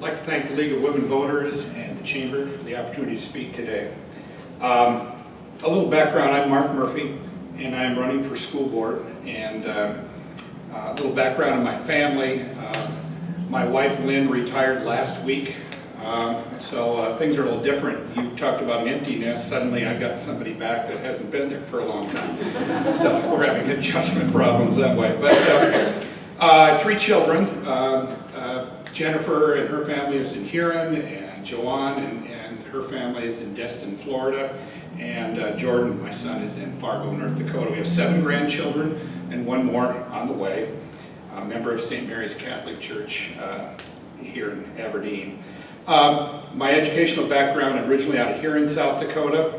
I'd like to thank the League of Women Voters and the Chamber for the opportunity to speak today. A little background, I'm Mark Murphy and I'm running for school board. And a little background on my family. My wife Lynn retired last week, so things are a little different. You talked about an empty nest. Suddenly I got somebody back that hasn't been there for a long time. So we're having adjustment problems that way. But I have 3 children. Jennifer and her family is in Huron, and Joanne and her family is in Destin, Florida, and Jordan, my son, is in Fargo, North Dakota. We have 7 grandchildren and 1 more on the way. A member of St. Mary's Catholic Church here in Aberdeen. My educational background, originally out of Huron, South Dakota.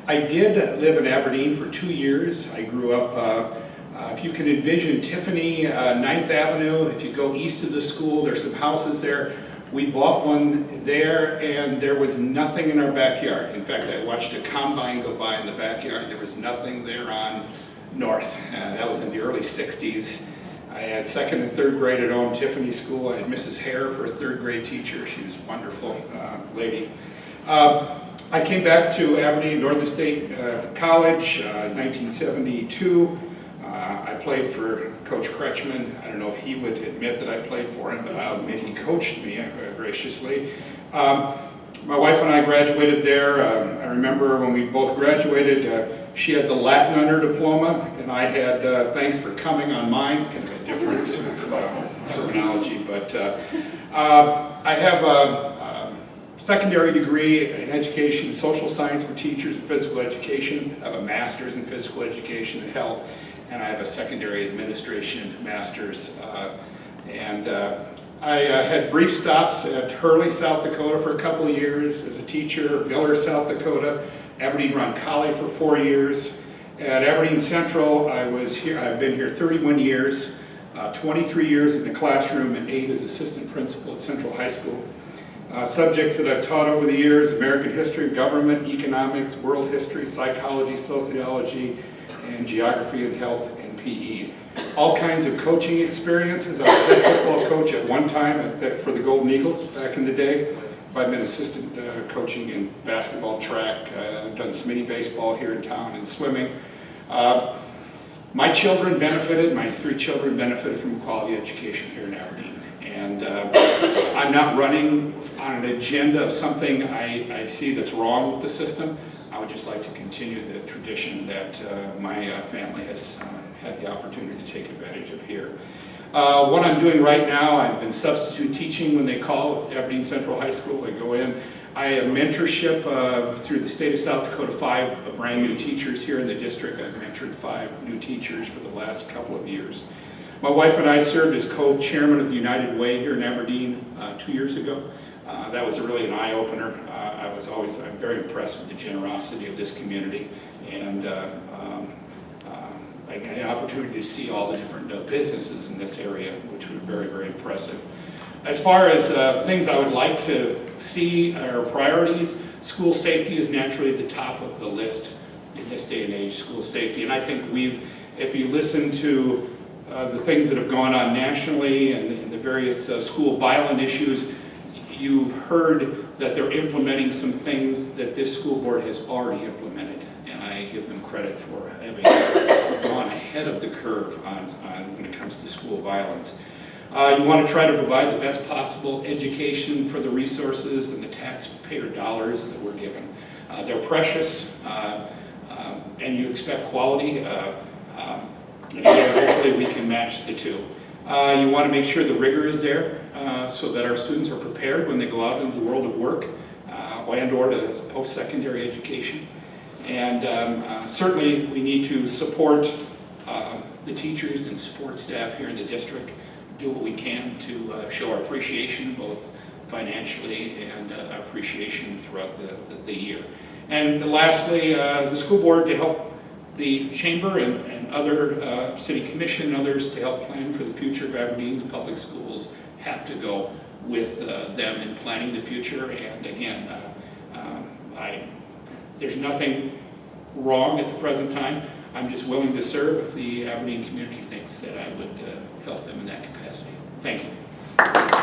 I did live in Aberdeen for 2 years. I grew up if you can envision Tiffany, 9th Avenue, if you go east of the school, there's some houses there. We bought one there and there was nothing in our backyard. In fact, I watched a combine go by in the backyard. There was nothing there on North. That was in the early 60s. I had 2nd and 3rd grade at home, Tiffany School. I had Mrs. Hare for a 3rd grade teacher. She was a wonderful lady. I came back to Aberdeen Northern State College in 1972. I played for Coach Kretschmann. I don't know if he would admit that I played for him, but I'll admit he coached me graciously. My wife and I graduated there. I remember when we both graduated, she had the Latin on her diploma, and I had Thanks for Coming on mine. Kind of a different terminology, but I have a secondary degree in education, social science for teachers, and physical education. I have a master's in physical education and health. And I have a secondary administration master's. I had brief stops at Hurley, South Dakota for a couple of years as a teacher, Miller, South Dakota, Aberdeen-Roncalli for 4 years. At Aberdeen Central, I've been here 31 years, 23 years in the classroom and 8 as assistant principal at Central High School. Subjects that I've taught over the years: American history, government, economics, world history, psychology, sociology, and geography and health and PE. All kinds of coaching experiences. I was head football coach at one time for the Golden Eagles back in the day. I've been assistant coaching in basketball, track. I've done some mini baseball here in town and swimming. My children benefited, my 3 children benefited from quality education here in Aberdeen. And I'm not running on an agenda of something I see that's wrong with the system. I would just like to continue the tradition that my family has had the opportunity to take advantage of here. What I'm doing right now, I've been substitute teaching when they call Aberdeen Central High School. I go in. I have mentorship through the state of South Dakota, 5 brand new teachers here in the district. I've mentored 5 new teachers for the last couple of years. My wife and I served as co-chairman of the United Way here in Aberdeen 2 years ago. That was really an eye-opener. I'm very impressed with the generosity of this community, and I had an opportunity to see all the different businesses in this area, which were very, very impressive. As far as things I would like to see or priorities, school safety is naturally at the top of the list in this day and age, school safety. And I think if you listen to the things that have gone on nationally and the various school violent issues, you've heard that they're implementing some things that this school board has already implemented, and I give them credit for having gone ahead of the curve when it comes to school violence. You want to try to provide the best possible education for the resources and the taxpayer dollars that we're given. They're precious, and you expect quality, and again, hopefully we can match the 2. You want to make sure the rigor is there so that our students are prepared when they go out into the world of work and/or to post-secondary education. And certainly we need to support the teachers and support staff here in the district, do what we can to show our appreciation, both financially and appreciation throughout the year. And lastly, the school board to help the chamber and other city commission and others to help plan for the future of Aberdeen. The public schools have to go with them in planning the future. And again, there's nothing wrong at the present time. I'm just willing to serve if the Aberdeen community thinks that I would help them in that capacity. Thank you.